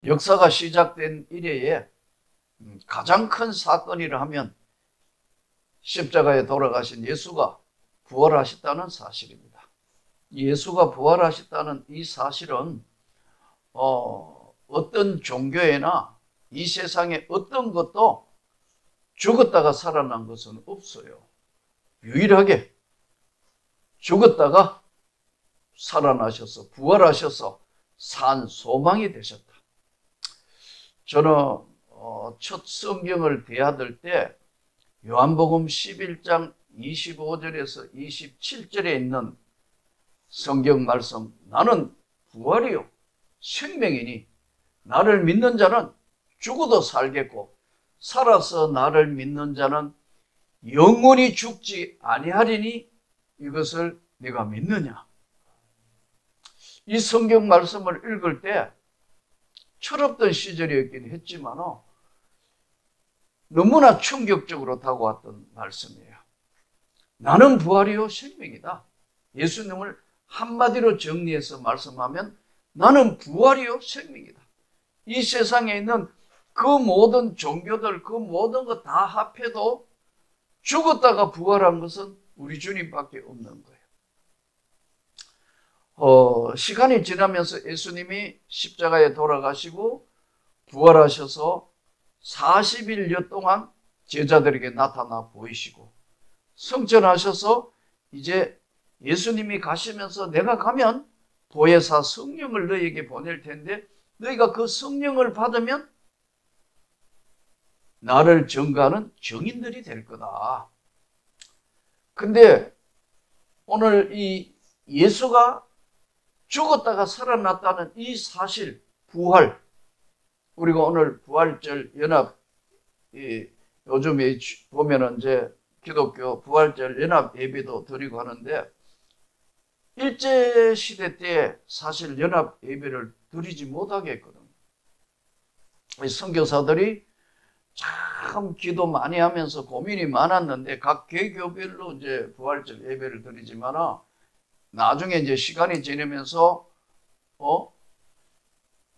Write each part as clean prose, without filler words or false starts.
역사가 시작된 이래에 가장 큰 사건이라 하면 십자가에 돌아가신 예수가 부활하셨다는 사실입니다. 예수가 부활하셨다는 이 사실은 어떤 종교에나 이 세상에 어떤 것도 죽었다가 살아난 것은 없어요. 유일하게 죽었다가 살아나셔서 부활하셔서 산 소망이 되셨다. 저는 첫 성경을 대하들 때 요한복음 11장 25절에서 27절에 있는 성경 말씀, 나는 부활이요 생명이니 나를 믿는 자는 죽어도 살겠고 살아서 나를 믿는 자는 영원히 죽지 아니하리니 이것을 네가 믿느냐? 이 성경 말씀을 읽을 때 철없던 시절이었긴 했지만 너무나 충격적으로 다가왔던 말씀이에요. 나는 부활이요 생명이다. 예수님을 한마디로 정리해서 말씀하면 나는 부활이요 생명이다. 이 세상에 있는 그 모든 종교들, 그 모든 것 다 합해도 죽었다가 부활한 것은 우리 주님밖에 없는 거예요. 시간이 지나면서 예수님이 십자가에 돌아가시고 부활하셔서 40일여 동안 제자들에게 나타나 보이시고 성천하셔서 이제 예수님이 가시면서 내가 가면 보혜사 성령을 너희에게 보낼 텐데 너희가 그 성령을 받으면 나를 증거하는 증인들이 될 거다. 근데 오늘 이 예수가 죽었다가 살아났다는 이 사실, 부활, 우리가 오늘 부활절 연합, 요즘에 보면은 이제 기독교 부활절 연합 예배도 드리고 하는데 일제시대 때 사실 연합 예배를 드리지 못하게 했거든요. 선교사들이 참 기도 많이 하면서 고민이 많았는데 각 개교별로 이제 부활절 예배를 드리지만 나중에 이제 시간이 지나면서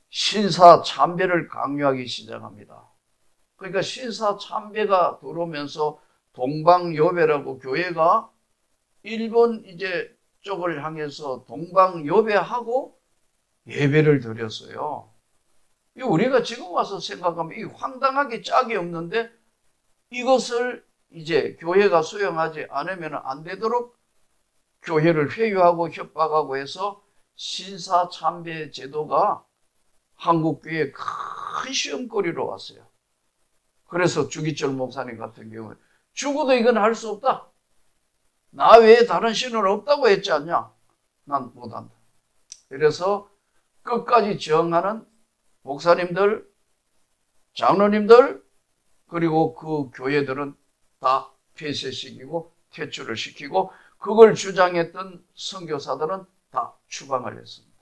신사 참배를 강요하기 시작합니다. 그러니까 신사 참배가 들어오면서 동방요배라고 교회가 일본 이제 쪽을 향해서 동방요배하고 예배를 드렸어요. 우리가 지금 와서 생각하면 이 황당하게 짝이 없는데 이것을 이제 교회가 수용하지 않으면 안 되도록 교회를 회유하고 협박하고 해서 신사 참배 제도가 한국교회에 큰 시험거리로 왔어요. 그래서 주기철 목사님 같은 경우는 죽어도 이건 할 수 없다. 나 외에 다른 신은 없다고 했지 않냐? 난 못한다. 그래서 끝까지 저항하는 목사님들, 장로님들, 그리고 그 교회들은 다 폐쇄시키고 퇴출을 시키고 그걸 주장했던 선교사들은 다 추방을 했습니다.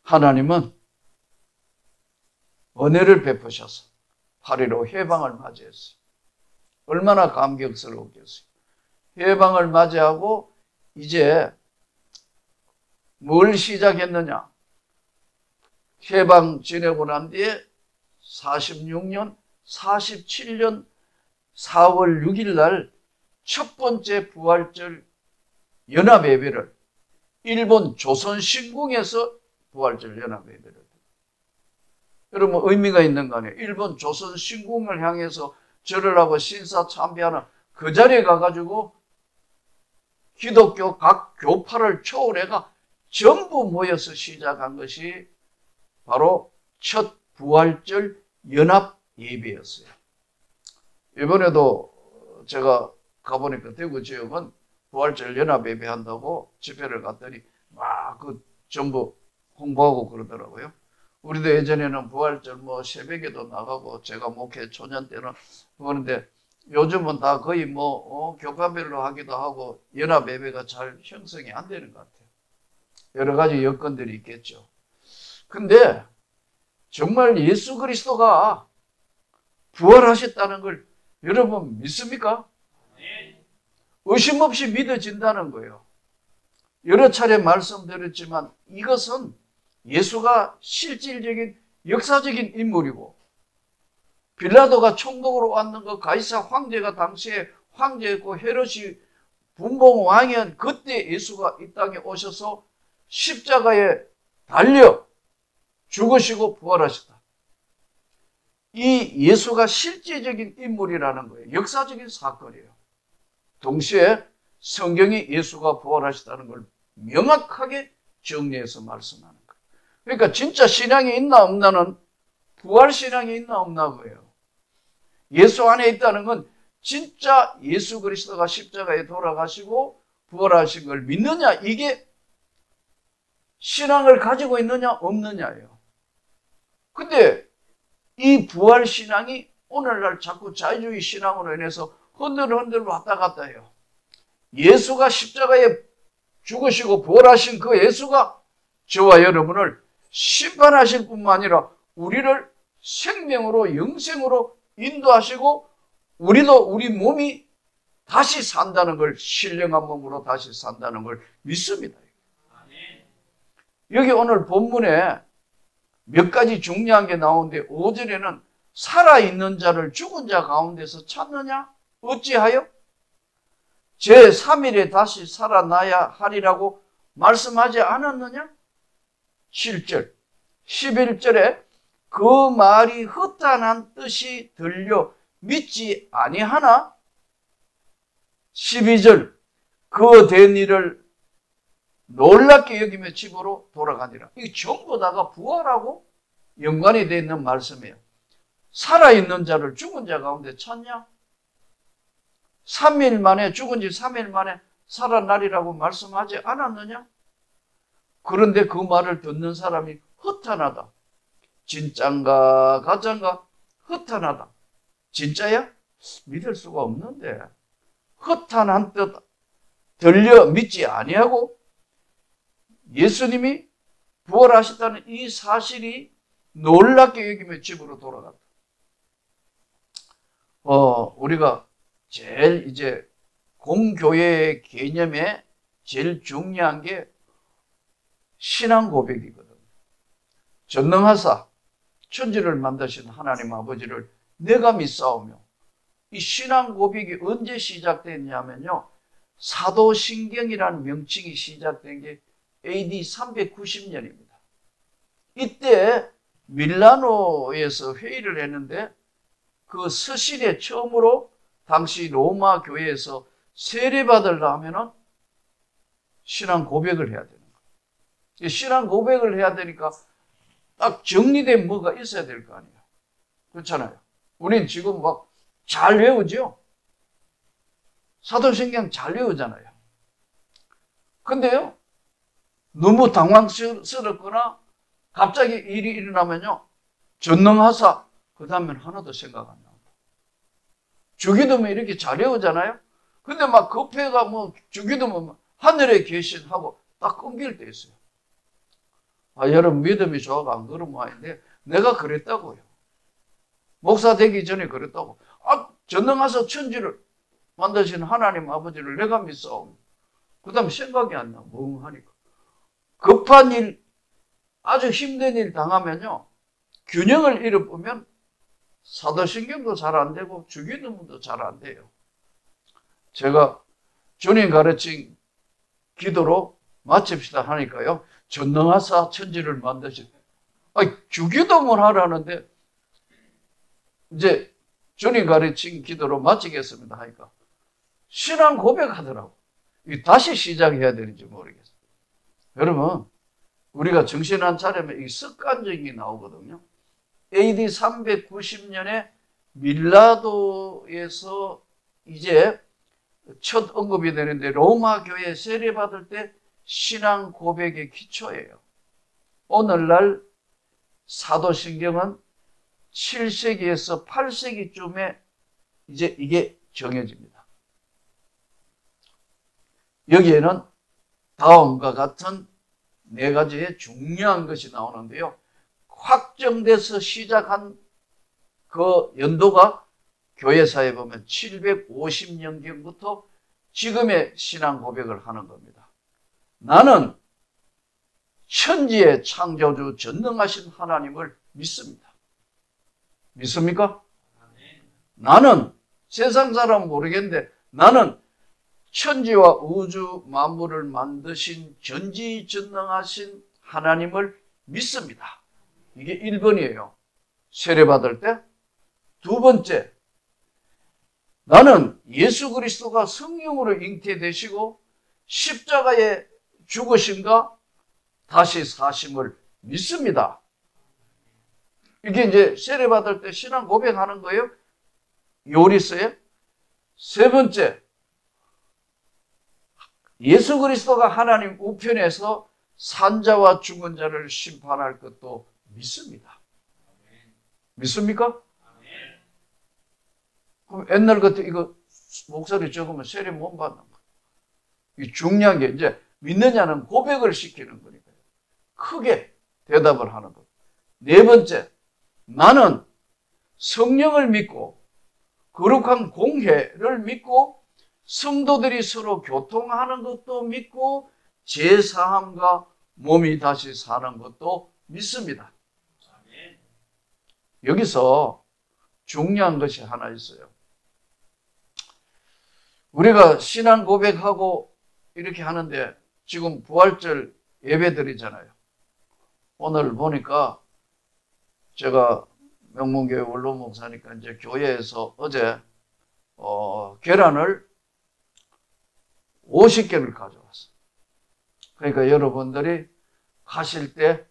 하나님은 은혜를 베푸셔서 8.15 해방을 맞이했어요. 얼마나 감격스러웠겠어요. 해방을 맞이하고 이제 뭘 시작했느냐? 해방 지내고 난 뒤에 46년, 47년 4월 6일 날 첫 번째 부활절 연합예배를 일본 조선신궁에서 부활절 연합예배를 여러분 의미가 있는 거 아니에요? 일본 조선신궁을 향해서 절을 하고 신사 참배하는 그 자리에 가가지고 기독교 각 교파를 초월해가 전부 모여서 시작한 것이 바로 첫 부활절 연합 예배였어요. 이번에도 제가 가보니까 대구 지역은 부활절 연합 예배 한다고 집회를 갔더니 막 전부 홍보하고 그러더라고요. 우리도 예전에는 부활절 새벽에도 나가고 제가 목회 초년 때는 그러는데 요즘은 다 거의 교파별로 하기도 하고 연합 예배가 잘 형성이 안 되는 것 같아요. 여러 가지 여건들이 있겠죠. 근데 정말 예수 그리스도가 부활하셨다는 걸 여러분 믿습니까? 의심 없이 믿어진다는 거예요. 여러 차례 말씀드렸지만 이것은 예수가 실질적인 역사적인 인물이고, 빌라도가 총독으로 왔는 거, 가이사 황제가 당시에 황제였고 헤롯이 분봉 왕이었 그때 예수가 이 땅에 오셔서 십자가에 달려 죽으시고 부활하셨다. 이 예수가 실제적인 인물이라는 거예요. 역사적인 사건이에요. 동시에 성경이 예수가 부활하셨다는 걸 명확하게 정리해서 말씀하는 거예요. 그러니까 진짜 신앙이 있나 없나는 부활 신앙이 있나 없나 거예요. 예수 안에 있다는 건 진짜 예수 그리스도가 십자가에 돌아가시고 부활하신 걸 믿느냐, 이게 신앙을 가지고 있느냐 없느냐예요. 근데 이 부활 신앙이 오늘날 자꾸 자유주의 신앙으로 인해서 흔들흔들 왔다 갔다 해요. 예수가 십자가에 죽으시고 부활하신 그 예수가 저와 여러분을 심판하실 뿐만 아니라 우리를 생명으로 영생으로 인도하시고 우리도 우리 몸이 다시 산다는 걸, 신령한 몸으로 다시 산다는 걸 믿습니다. 여기 오늘 본문에 몇 가지 중요한 게 나오는데 5절에는 살아있는 자를 죽은 자 가운데서 찾느냐? 어찌하여? 제3일에 다시 살아나야 하리라고 말씀하지 않았느냐? 7절, 11절에 그 말이 허탄한 뜻이 들려 믿지 아니하나? 12절, 그 된 일을 놀랍게 여기며 집으로 돌아가니라. 이 전부 다가 부활하고 연관이 되어 있는 말씀이에요. 살아있는 자를 죽은 자 가운데 찾냐? 3일 만에, 죽은 지 3일 만에 살아나리라고 말씀하지 않았느냐? 그런데 그 말을 듣는 사람이 허탄하다. 진짠가 가짠가? 허탄하다. 진짜야? 믿을 수가 없는데 허탄한 뜻 들려 믿지 아니하고 예수님이 부활하셨다는 이 사실이 놀랍게 여기며 집으로 돌아갔다. 우리가 제일 이제 공교회의 개념에 제일 중요한 게 신앙 고백이거든요. 전능하사 천지를 만드신 하나님 아버지를 내가 믿사오며, 이 신앙 고백이 언제 시작됐냐면요, 사도신경이라는 명칭이 시작된 게 AD 390년입니다. 이때 밀라노에서 회의를 했는데 그 서실에 처음으로 당시 로마 교회에서 세례받으려 하면은 신앙 고백을 해야 되는 거예요. 신앙 고백을 해야 되니까 딱 정리된 뭐가 있어야 될 거 아니에요. 그렇잖아요. 우린 지금 막 잘 외우죠? 사도신경 잘 외우잖아요. 근데요, 너무 당황스럽거나 갑자기 일이 일어나면요, 전능하사, 그 다음엔 하나도 생각 안 나온다. 주기도문 이렇게 잘 외우잖아요? 근데 막 급해가 뭐 주기도문 하늘에 계신 하고 딱 끊길 때 있어요. 여러분 믿음이 좋아가 안 그런 모양인데 내가 그랬다고요. 목사 되기 전에 그랬다고. 전능하사 천지를 만드신 하나님 아버지를 내가 믿사오며, 그 다음에 생각이 안 나, 멍하니까. 급한 일, 아주 힘든 일 당하면요, 균형을 잃어보면 사도신경도 잘 안 되고 주기도문도 잘 안 돼요. 제가 주님 가르친 기도로 마칩시다 하니까요, 전능하사 천지를 만드신, 주기도문 하라는데 이제 주님 가르친 기도로 마치겠습니다 하니까 신앙 고백하더라고. 다시 시작해야 되는지 모르겠어요. 여러분, 우리가 정신 안 차리면 이 습관적인 게 나오거든요. AD 390년에 밀라도에서 이제 첫 언급이 되는데 로마 교회 세례받을 때 신앙 고백의 기초예요. 오늘날 사도신경은 7세기에서 8세기쯤에 이제 이게 정해집니다. 여기에는 다음과 같은 네 가지의 중요한 것이 나오는데요. 확정돼서 시작한 그 연도가 교회사에 보면 750년경부터 지금의 신앙 고백을 하는 겁니다. 나는 천지의 창조주 전능하신 하나님을 믿습니다. 믿습니까? 나는 세상 사람은 모르겠는데 나는 천지와 우주 만물을 만드신 전지전능하신 하나님을 믿습니다. 이게 1번이에요. 세례받을 때. 두 번째, 나는 예수 그리스도가 성령으로 잉태되시고 십자가에 죽으심과 다시 사심을 믿습니다. 이게 이제 세례받을 때 신앙 고백하는 거예요. 요리서에. 세 번째, 예수 그리스도가 하나님 우편에서 산자와 죽은 자를 심판할 것도 믿습니다. 믿습니까? 그럼 옛날 같은 이거 목소리 적으면 세례 못 받는 거예요. 이 중요한 게 이제 믿느냐는 고백을 시키는 거니까요. 크게 대답을 하는 것. 네 번째, 나는 성령을 믿고 거룩한 공회를 믿고 성도들이 서로 교통하는 것도 믿고 제사함과 몸이 다시 사는 것도 믿습니다. 여기서 중요한 것이 하나 있어요. 우리가 신앙 고백하고 이렇게 하는데 지금 부활절 예배드리잖아요. 오늘 보니까 제가 명문교회 원로 목사니까 이제 교회에서 어제 계란을 50개를 가져왔어요. 그러니까 여러분들이 가실 때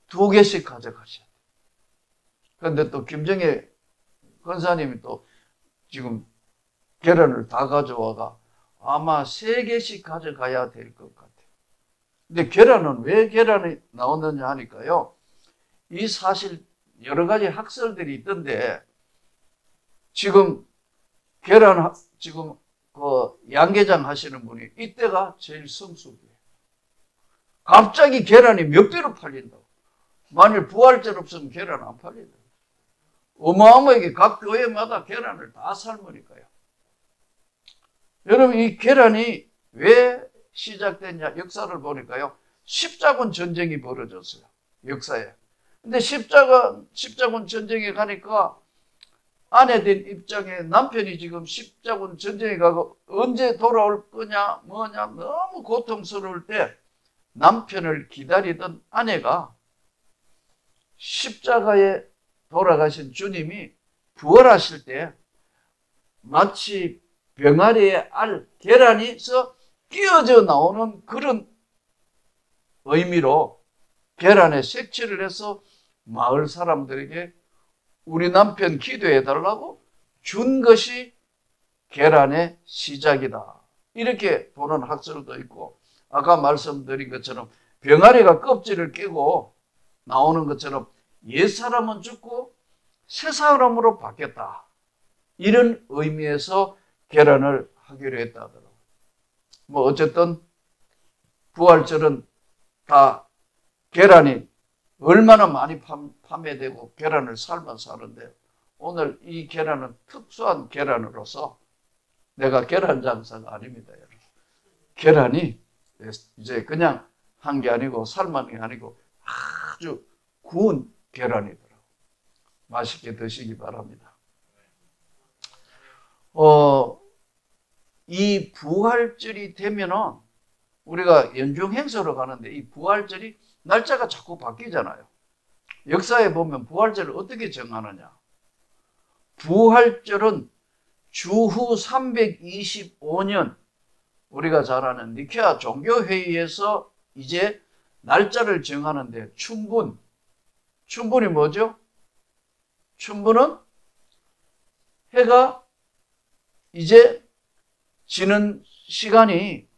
2개씩 가져가셔야 돼요. 그런데 또 김정혜 권사님이 또 지금 계란을 다 가져와가 아마 3개씩 가져가야 될 것 같아요. 근데 계란은 왜 계란이 나오느냐 하니까요. 이 사실 여러 가지 학설들이 있던데 지금 계란 지금 그 양계장 하시는 분이 이때가 제일 성수기예요. 갑자기 계란이 몇 배로 팔린다고. 만일 부활절 없으면 계란 안 팔린다. 어마어마하게 각 교회마다 계란을 다 삶으니까요. 여러분 이 계란이 왜 시작됐냐 역사를 보니까요. 십자군 전쟁이 벌어졌어요. 역사에. 근데 십자군 전쟁에 가니까 아내된 입장에 남편이 지금 십자군 전쟁에 가고 언제 돌아올 거냐 뭐냐 너무 고통스러울 때 남편을 기다리던 아내가 십자가에 돌아가신 주님이 부활하실 때 마치 병아리에 알 계란이서 끼어져 나오는 그런 의미로 계란에 색칠을 해서 마을 사람들에게 우리 남편 기도해 달라고 준 것이 계란의 시작이다. 이렇게 보는 학설도 있고 아까 말씀드린 것처럼 병아리가 껍질을 깨고 나오는 것처럼 옛사람은 죽고 새사람으로 바뀌었다. 이런 의미에서 계란을 하기로 했다 하더라고요. 뭐 어쨌든 부활절은 다 계란이 얼마나 많이 판매되고 계란을 삶아서 하는데 오늘 이 계란은 특수한 계란으로서 내가 계란 장사가 아닙니다. 여러분. 계란이 이제 그냥 한 게 아니고 삶은 게 아니고 아주 구운 계란이더라고요. 맛있게 드시기 바랍니다. 이 부활절이 되면은 우리가 연중 행사로 가는데 이 부활절이 날짜가 자꾸 바뀌잖아요. 역사에 보면 부활절을 어떻게 정하느냐. 부활절은 주후 325년 우리가 잘 아는 니케아 종교회의에서 이제 날짜를 정하는데 춘분이 뭐죠? 춘분은 해가 이제 지는 시간이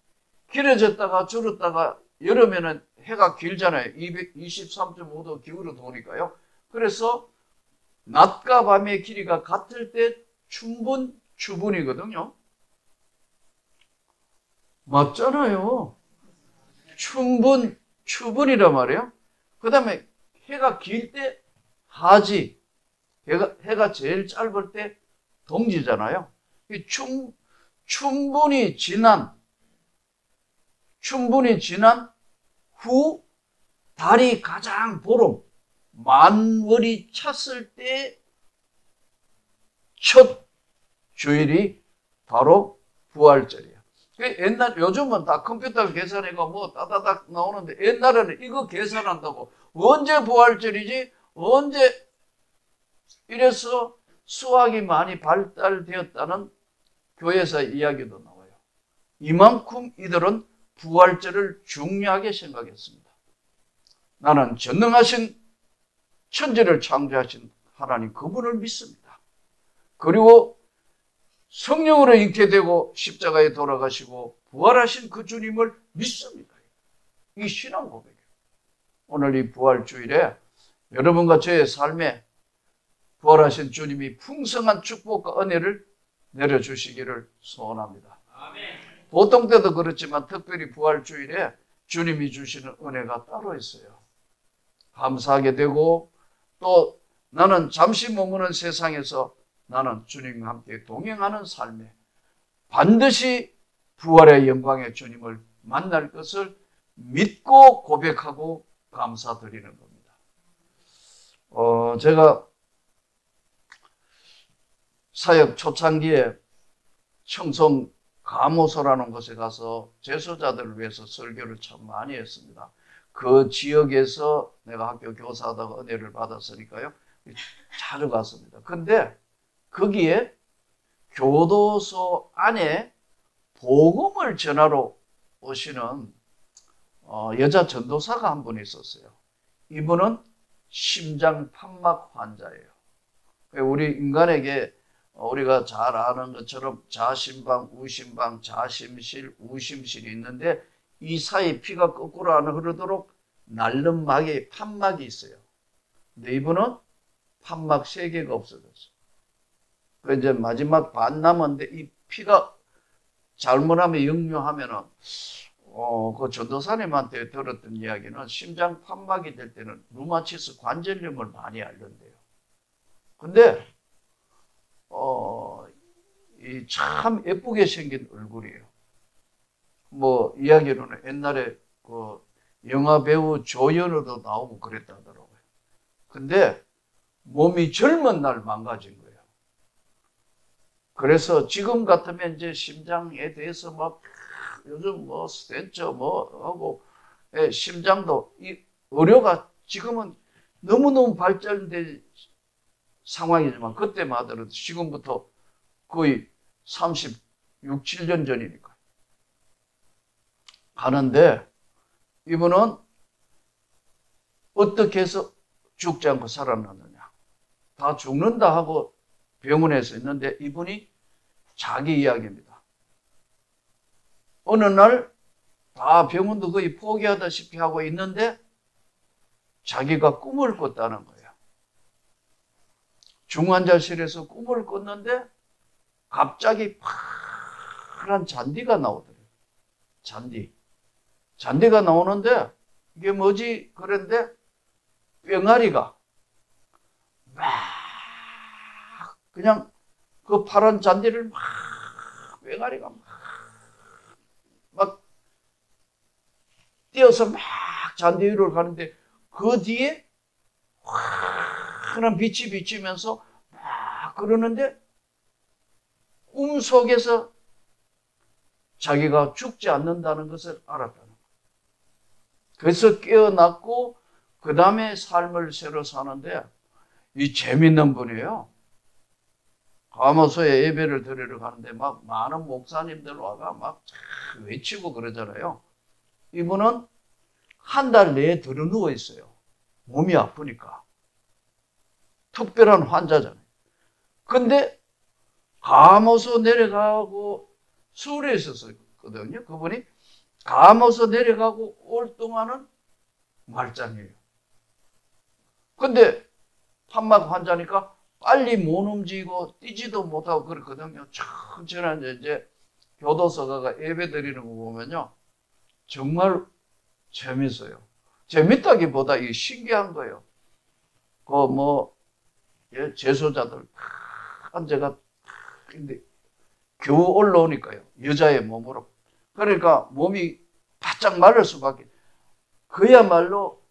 길어졌다가 줄었다가 여름에는 해가 길잖아요. 223.5도 기울어 도니까요. 그래서 낮과 밤의 길이가 같을 때 추분이거든요. 맞잖아요. 추분이란 말이에요. 그 다음에 해가 길 때 하지. 해가 제일 짧을 때 동지잖아요. 춘분이 지난 후 달이 가장 보름, 만월이 찼을 때 첫 주일이 바로 부활절이야. 옛날, 요즘은 다 컴퓨터 계산해가 뭐 따다닥 나오는데 옛날에는 이거 계산한다고 언제 부활절이지? 언제 이래서 수학이 많이 발달되었다는 교회에서 이야기도 나와요. 이만큼 이들은 부활절을 중요하게 생각했습니다. 나는 전능하신 천지를 창조하신 하나님 그분을 믿습니다. 그리고 성령으로 잉태되고 십자가에 돌아가시고 부활하신 그 주님을 믿습니다. 이 신앙 고백이에요. 오늘 이 부활주일에 여러분과 저의 삶에 부활하신 주님이 풍성한 축복과 은혜를 내려주시기를 소원합니다. 아멘. 보통 때도 그렇지만 특별히 부활주일에 주님이 주시는 은혜가 따로 있어요. 감사하게 되고 또 나는 잠시 머무는 세상에서 나는 주님과 함께 동행하는 삶에 반드시 부활의 영광의 주님을 만날 것을 믿고 고백하고 감사드리는 겁니다. 제가 사역 초창기에 청송 가모소라는 곳에 가서 재소자들을 위해서 설교를 참 많이 했습니다. 그 지역에서 내가 학교 교사하다가 은혜를 받았으니까요. 자주 갔습니다. 근데 거기에 교도소 안에 복음을 전하러 오시는 여자 전도사가 한 분 있었어요. 이분은 심장 판막 환자예요. 우리 인간에게 우리가 잘 아는 것처럼 자심방, 우심방, 자심실, 우심실이 있는데 이 사이 피가 거꾸로 안 흐르도록 날름 막에 판막이 있어요. 근데 이분은 판막 3개가 없어졌어요. 그 이제 마지막 반 남았는데 이 피가 잘못하면 역류하면은 그 전도사님한테 들었던 이야기는 심장 판막이 될 때는 루마티스 관절염을 많이 앓는데요. 근데 이 참 예쁘게 생긴 얼굴이에요. 뭐 이야기로는 옛날에 그 영화 배우 조연우도 나오고 그랬다더라고요. 근데 몸이 젊은 날 망가진 거예요. 그래서 지금 같으면 이제 심장에 대해서 막 요즘 뭐 스텐트 뭐 하고 심장도 이 의료가 지금은 너무너무 발전된 상황이지만 그때만 하더라도 지금부터 거의 36, 7년 전이니까 가는데 이분은 어떻게 해서 죽지 않고 살아났느냐. 다 죽는다 하고 병원에서 있는데 이분이 자기 이야기입니다. 어느 날 다 병원도 거의 포기하다시피 하고 있는데 자기가 꿈을 꿨다는 거예요. 중환자실에서 꿈을 꿨는데 갑자기 파란 잔디가 나오더래요. 잔디가 나오는데 이게 뭐지? 그런데 뿅아리가 막 그냥 그 파란 잔디를 막 뿅아리가 막 뛰어서 막 잔디 위로 가는데 그 뒤에 환한 빛이 비치면서 막 그러는데 꿈속에서 자기가 죽지 않는다는 것을 알았다는 거예요. 그래서 깨어났고 그 다음에 삶을 새로 사는데 이 재밌는 분이에요. 가모소에 예배를 드리러 가는데 막 많은 목사님들 와가 막 외치고 그러잖아요. 이분은 한 달 내에 들어 누워 있어요. 몸이 아프니까. 특별한 환자잖아요. 근데 가모소 내려가고 서울에 있었거든요. 그분이 가모소 내려가고 올 동안은 말짱이에요. 근데 판막 환자니까 빨리 못 움직이고 뛰지도 못하고 그렇거든요. 천천히 이제 교도소 가가 예배 드리는 거 보면요. 정말 재밌어요. 재밌다기보다 이게 신기한 거예요. 재소자들 제가 근데 겨우 올라오니까요. 여자의 몸으로. 그러니까 몸이 바짝 마를 수밖에. 그야말로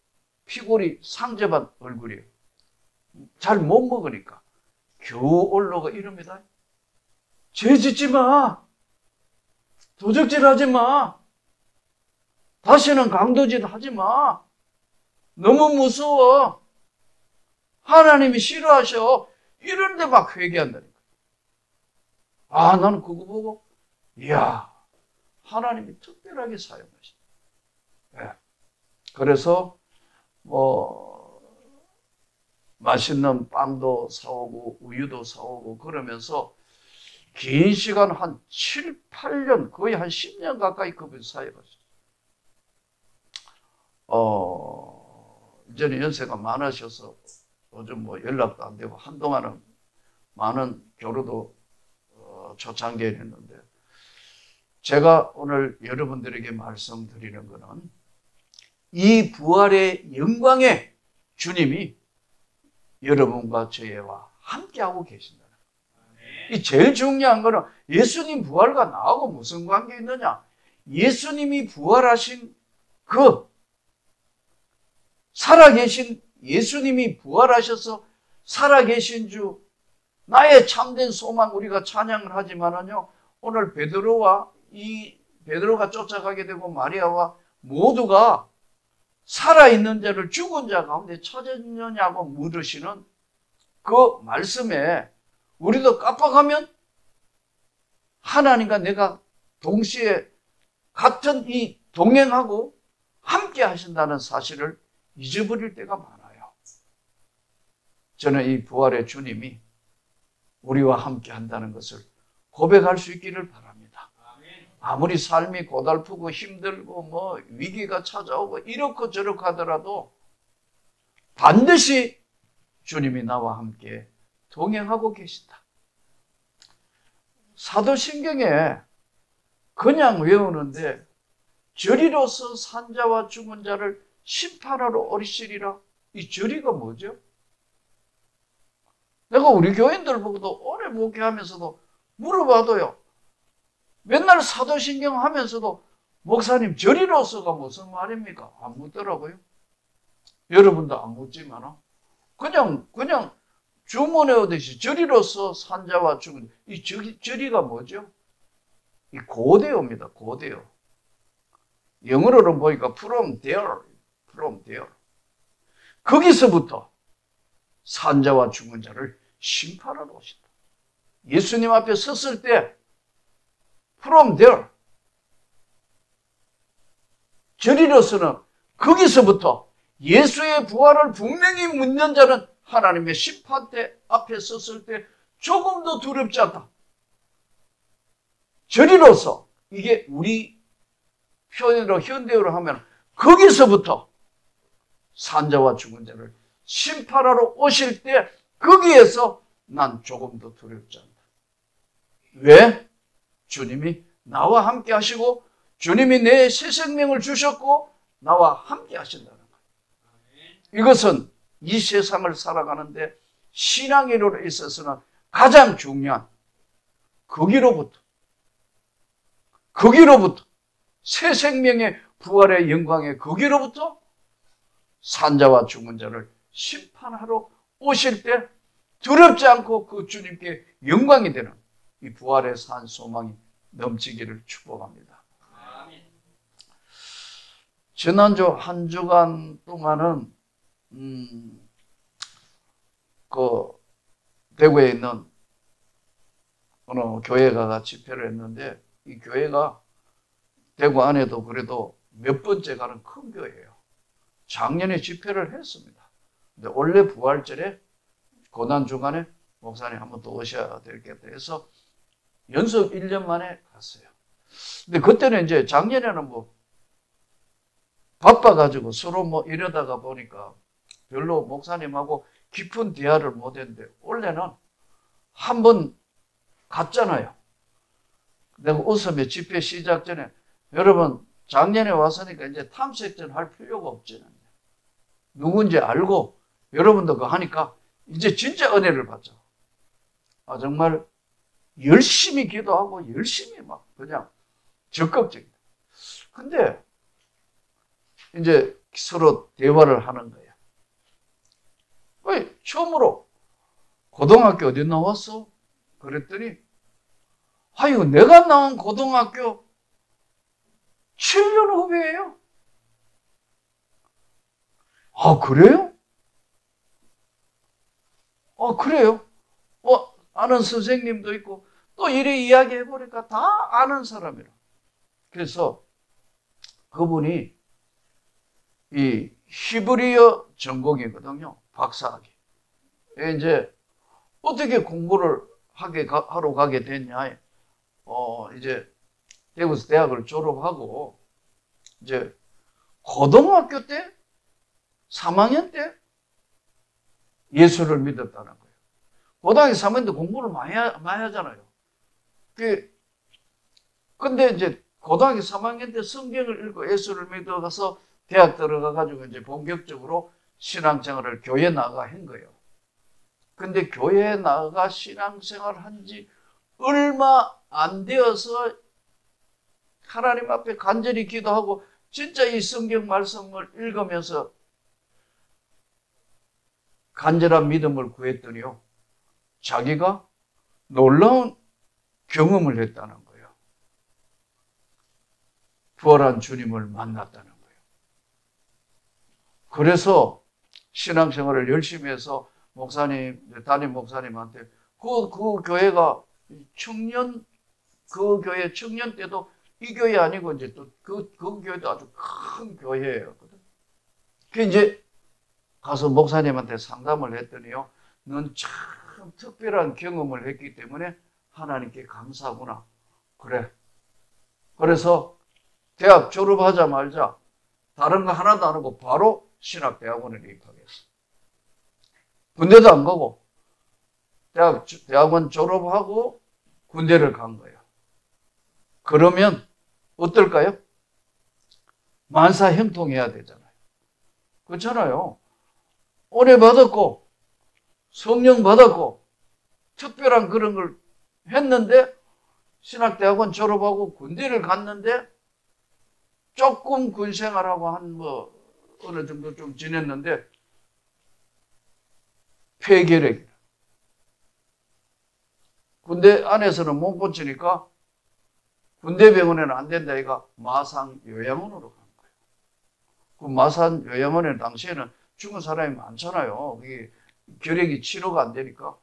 피골이 상접한 얼굴이에요. 잘 못 먹으니까 겨우 올라가 이럽니다. 죄 짓지 마. 도적질 하지 마. 다시는 강도짓 하지 마. 너무 무서워. 하나님이 싫어하셔. 이런데 막 회개한다니까. 아, 나는 그거 보고, 이야, 하나님이 특별하게 사용하시네. 네. 그래서, 맛있는 빵도 사오고, 우유도 사오고, 그러면서, 긴 시간 한 7, 8년, 거의 한 10년 가까이 그분이 사역하셨어요. 이제는 연세가 많으셔서 요즘 뭐 연락도 안 되고 한동안은 많은 교류도 초창기에 했는데, 제가 오늘 여러분들에게 말씀드리는 것은 이 부활의 영광의 주님이 여러분과 저희와 함께하고 계신다는 거예요. 이 제일 중요한 거는 예수님 부활과 나하고 무슨 관계 있느냐? 예수님이 부활하신 그 살아계신 예수님이 부활하셔서 살아계신 주, 나의 참된 소망, 우리가 찬양을 하지만은요, 오늘 베드로가 쫓아가게 되고 마리아와 모두가 살아있는 자를 죽은 자 가운데 찾았느냐고 물으시는 그 말씀에 우리도 깜빡하면 하나님과 내가 동시에 같은 이 동행하고 함께 하신다는 사실을 잊어버릴 때가 많아요. 저는 이 부활의 주님이 우리와 함께 한다는 것을 고백할 수 있기를 바랍니다. 아무리 삶이 고달프고 힘들고 뭐 위기가 찾아오고 이렇고 저렇고 하더라도 반드시 주님이 나와 함께 동행하고 계신다. 사도신경에 그냥 외우는데 저리로서 산자와 죽은 자를 심판하러 오시리라. 이 저리가 뭐죠? 내가 우리 교인들 보고도 오래 목회하면서도 물어봐도요, 맨날 사도신경 하면서도 목사님 저리로서가 무슨 말입니까? 안 묻더라고요. 여러분도 안 묻지만 그냥 주문해 오듯이 저리로서 산자와 죽은 이 저리가 뭐죠? 이 고대어입니다. 고대어. 영어로는 보니까 from there. 거기서부터 산자와 죽은 자를 심판하러 오신다. 예수님 앞에 섰을 때 from there. 저리로서는 거기서부터 예수의 부활을 분명히 묻는 자는 하나님의 심판대 앞에 섰을 때 조금도 두렵지 않다. 저리로서, 이게 우리 표현으로 현대어로 하면 거기서부터 산자와 죽은 자를 심판하러 오실 때 거기에서 난 조금도 두렵지 않다. 왜? 주님이 나와 함께 하시고 주님이 내 새 생명을 주셨고 나와 함께 하신다는 거예요. 이것은 이 세상을 살아가는데 신앙인으로 있어서는 가장 중요한 거기로부터 새 생명의 부활의 영광의 거기로부터 산자와 죽은 자를 심판하러 오실 때 두렵지 않고 그 주님께 영광이 되는 이 부활의 산 소망이 넘치기를 축복합니다. 지난주 한 주간 동안은 그 대구에 있는 어느 교회가 집회를 했는데 이 교회가 대구 안에도 그래도 몇 번째 가는 큰 교회예요. 작년에 집회를 했습니다. 근데 원래 부활절에 고난 중간에 목사님 한번 또 오셔야 되겠다 해서 연속 1년 만에 갔어요. 근데 그때는 이제 작년에는 뭐 바빠가지고 서로 뭐 이러다가 보니까 별로 목사님하고 깊은 대화를 못했는데 올해는 한번 갔잖아요. 내가 웃으며 집회 시작 전에 여러분 작년에 왔으니까 이제 탐색전 할 필요가 없지. 누군지 알고 여러분도 그거 하니까 이제 진짜 은혜를 받죠. 아, 정말 열심히 기도하고 열심히 막 그냥 적극적이다. 근데 이제 서로 대화를 하는 거예요. 왜 처음으로 고등학교 어디 나왔어? 그랬더니 아이고 내가 나온 고등학교 7년 후배예요. 아 그래요? 그래요? 아는 선생님도 있고 또 이래 이야기해 보니까 다 아는 사람이라. 그래서 그분이 이 히브리어 전공이거든요. 박사학위. 이제 어떻게 공부를 하러 가게 됐냐? 이제 대구에서 대학을 졸업하고 이제 고등학교 때 3학년 때 예수를 믿었다는 거예요. 고등학교 3학년 때 공부를 많이 하잖아요. 근데 이제 고등학교 3학년 때 성경을 읽고 예수를 믿어가서 대학 들어가가지고 이제 본격적으로 신앙생활을 교회 나가 한 거예요. 근데 교회에 나가 신앙생활을 한 지 얼마 안 되어서 하나님 앞에 간절히 기도하고 진짜 이 성경 말씀을 읽으면서 간절한 믿음을 구했더니요. 자기가 놀라운 경험을 했다는 거예요. 부활한 주님을 만났다는 거예요. 그래서 신앙생활을 열심히 해서 담임 목사님한테 그 교회가 그 교회 청년 때도 이 교회 아니고 이제 또 그 교회도 아주 큰 교회였거든. 그 이제 가서 목사님한테 상담을 했더니요. 넌 참 특별한 경험을 했기 때문에 하나님께 감사하구나. 그래. 그래서 대학 졸업하자마자 다른 거 하나도 안 하고 바로 신학대학원에 입학했어. 군대도 안 가고 대학원 졸업하고 군대를 간 거예요. 그러면 어떨까요? 만사 형통해야 되잖아요. 그렇잖아요. 은혜 받았고 성령 받았고 특별한 그런 걸 했는데 신학대학원 졸업하고 군대를 갔는데 조금 군 생활하고 한 어느 정도 좀 지냈는데 폐결핵. 군대 안에서는 못 고치니까 군대 병원에는 안 된다. 이가 마산 요양원으로 간 거예요. 그 마산 요양원에 당시에는 죽은 사람이 많잖아요. 이게 결핵이 치료가 안 되니까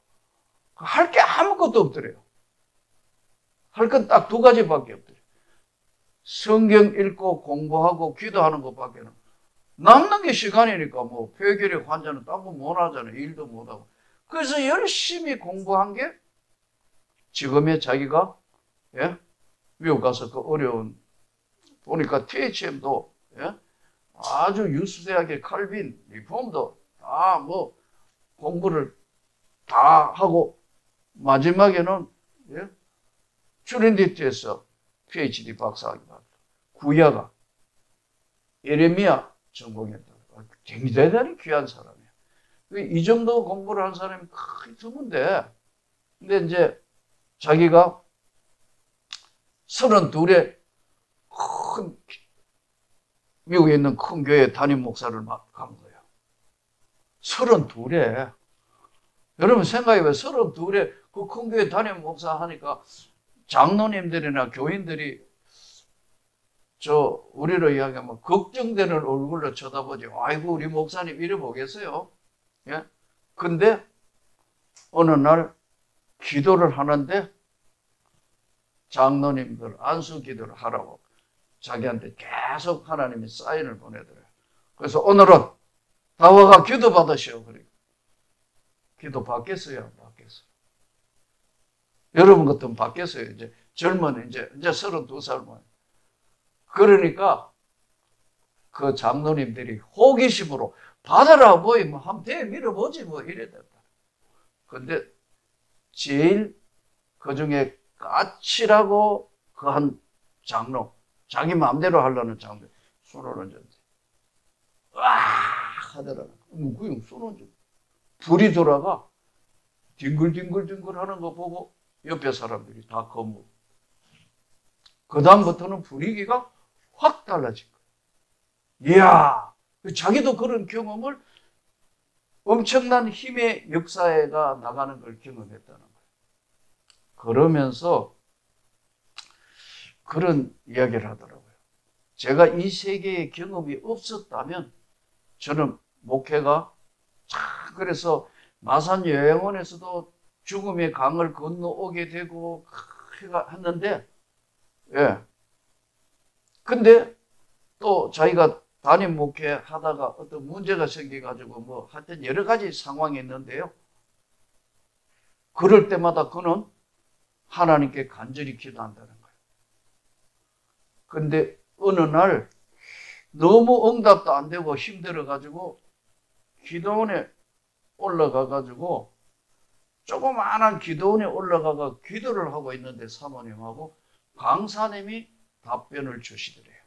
할 게 아무것도 없더래요. 할 건 딱 두 가지밖에 없더래요. 성경 읽고 공부하고 기도하는 것밖에는 남는 게 시간이니까 뭐 폐결핵 환자는 딴 거 못 하잖아요. 일도 못 하고. 그래서 열심히 공부한 게 지금의 자기가 미국 가서 그 어려운 보니까 THM도 아주 유수대학의 칼빈, 리폼도 다 뭐 공부를 다 하고 마지막에는 트린디티에서 PhD 박사학위 받았다. 구야가 예레미야 전공했다. 굉장히 대단히 귀한 사람이에요. 이 정도 공부를 한 사람이 크게 드문데, 근데 이제 자기가 32에 미국에 있는 큰 교회 담임 목사를 간 거예요. 32에. 여러분 생각해봐요. 32에 그 큰 교회 담임 목사 하니까 장로님들이나 교인들이 우리로 이야기하면 걱정되는 얼굴로 쳐다보지. 아이고, 우리 목사님 이래 보겠어요? 예? 근데 어느 날 기도를 하는데 장로님들 안수 기도를 하라고 자기한테 계속 하나님이 사인을 보내더래요. 그래서 오늘은 다 와가 기도 받으시오. 그리고 기도 받겠어요? 안 받겠어요? 여러분 같으면 받겠어요? 이제 젊은 이제 32살만. 그러니까 그 장로님들이 호기심으로 받아라 뭐 한번 대 밀어보지 뭐 이랬다. 근데 제일 그 중에 까칠하고 그 한 장로, 자기 마음대로 하려는 장로 손을 얹었는데 와 하더라고. 그냥 손 얹어. 불이 돌아가 뒹굴뒹굴 하는 거 보고 옆에 사람들이 다 겁먹고 그 다음부터는 분위기가 확 달라진 거예요. 이야, 자기도 그런 경험을 엄청난 힘의 역사가 나가는 걸 경험했다는 거예요. 그러면서 그런 이야기를 하더라고요. 제가 이 세계의 경험이 없었다면 저는 목회가 그래서 마산 요양원에서도 죽음의 강을 건너오게 되고 했는데, 예. 근데 또 자기가 담임 목회 하다가 어떤 문제가 생겨가지고 뭐 하여튼 여러 가지 상황이 있는데요. 그럴 때마다 그는 하나님께 간절히 기도한다는 거예요. 근데 어느 날 너무 응답도 안 되고 힘들어가지고 기도원에 올라가가지고 조그마한 기도원에 올라가가 기도를 하고 있는데 사모님하고 강사님이 답변을 주시더래요.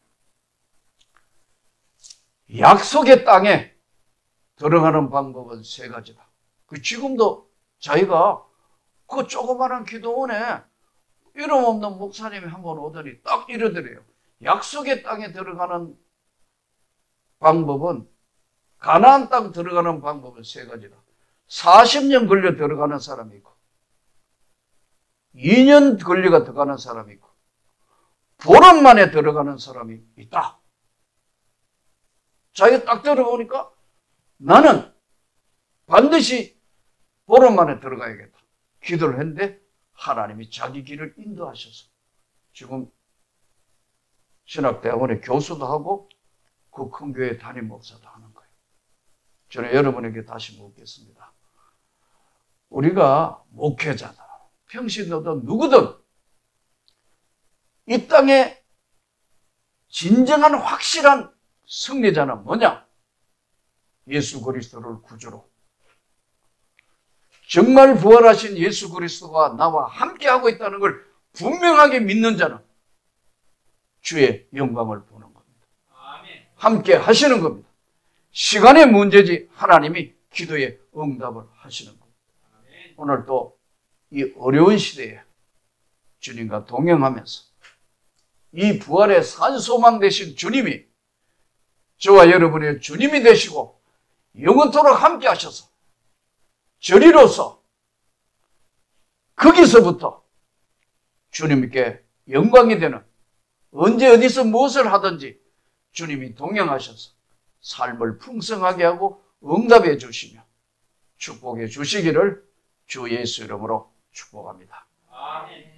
약속의 땅에 들어가는 방법은 3가지다. 지금도 자기가 그 조그마한 기도원에 이름 없는 목사님이 한번 오더니 딱 이러더래요. 약속의 땅에 들어가는 방법은, 가나안 땅 들어가는 방법은 3가지다. 40년 걸려 들어가는 사람이 있고 2년 걸려가 들어가는 사람이 있고 보름 만에 들어가는 사람이 있다. 자기가 딱 들어보니까 나는 반드시 보름 만에 들어가야겠다. 기도를 했는데 하나님이 자기 길을 인도하셔서 지금 신학대학원에 교수도 하고 그 큰 교회 담임 목사도 하는 거예요. 저는 여러분에게 다시 묻겠습니다. 우리가 목회자다, 평신도든 누구든 이 땅에 진정한 확실한 승리자는 뭐냐? 예수 그리스도를 구주로, 정말 부활하신 예수 그리스도가 나와 함께하고 있다는 걸 분명하게 믿는 자는 주의 영광을 보는 겁니다. 함께 하시는 겁니다. 시간의 문제지 하나님이 기도에 응답을 하시는 겁니다. 오늘 또 이 어려운 시대에 주님과 동행하면서 이 부활의 산소망 되신 주님이 저와 여러분의 주님이 되시고 영원토록 함께 하셔서 저리로서 거기서부터 주님께 영광이 되는, 언제 어디서 무엇을 하든지 주님이 동행하셔서 삶을 풍성하게 하고 응답해 주시며 축복해 주시기를 주 예수 이름으로 축복합니다. 아멘.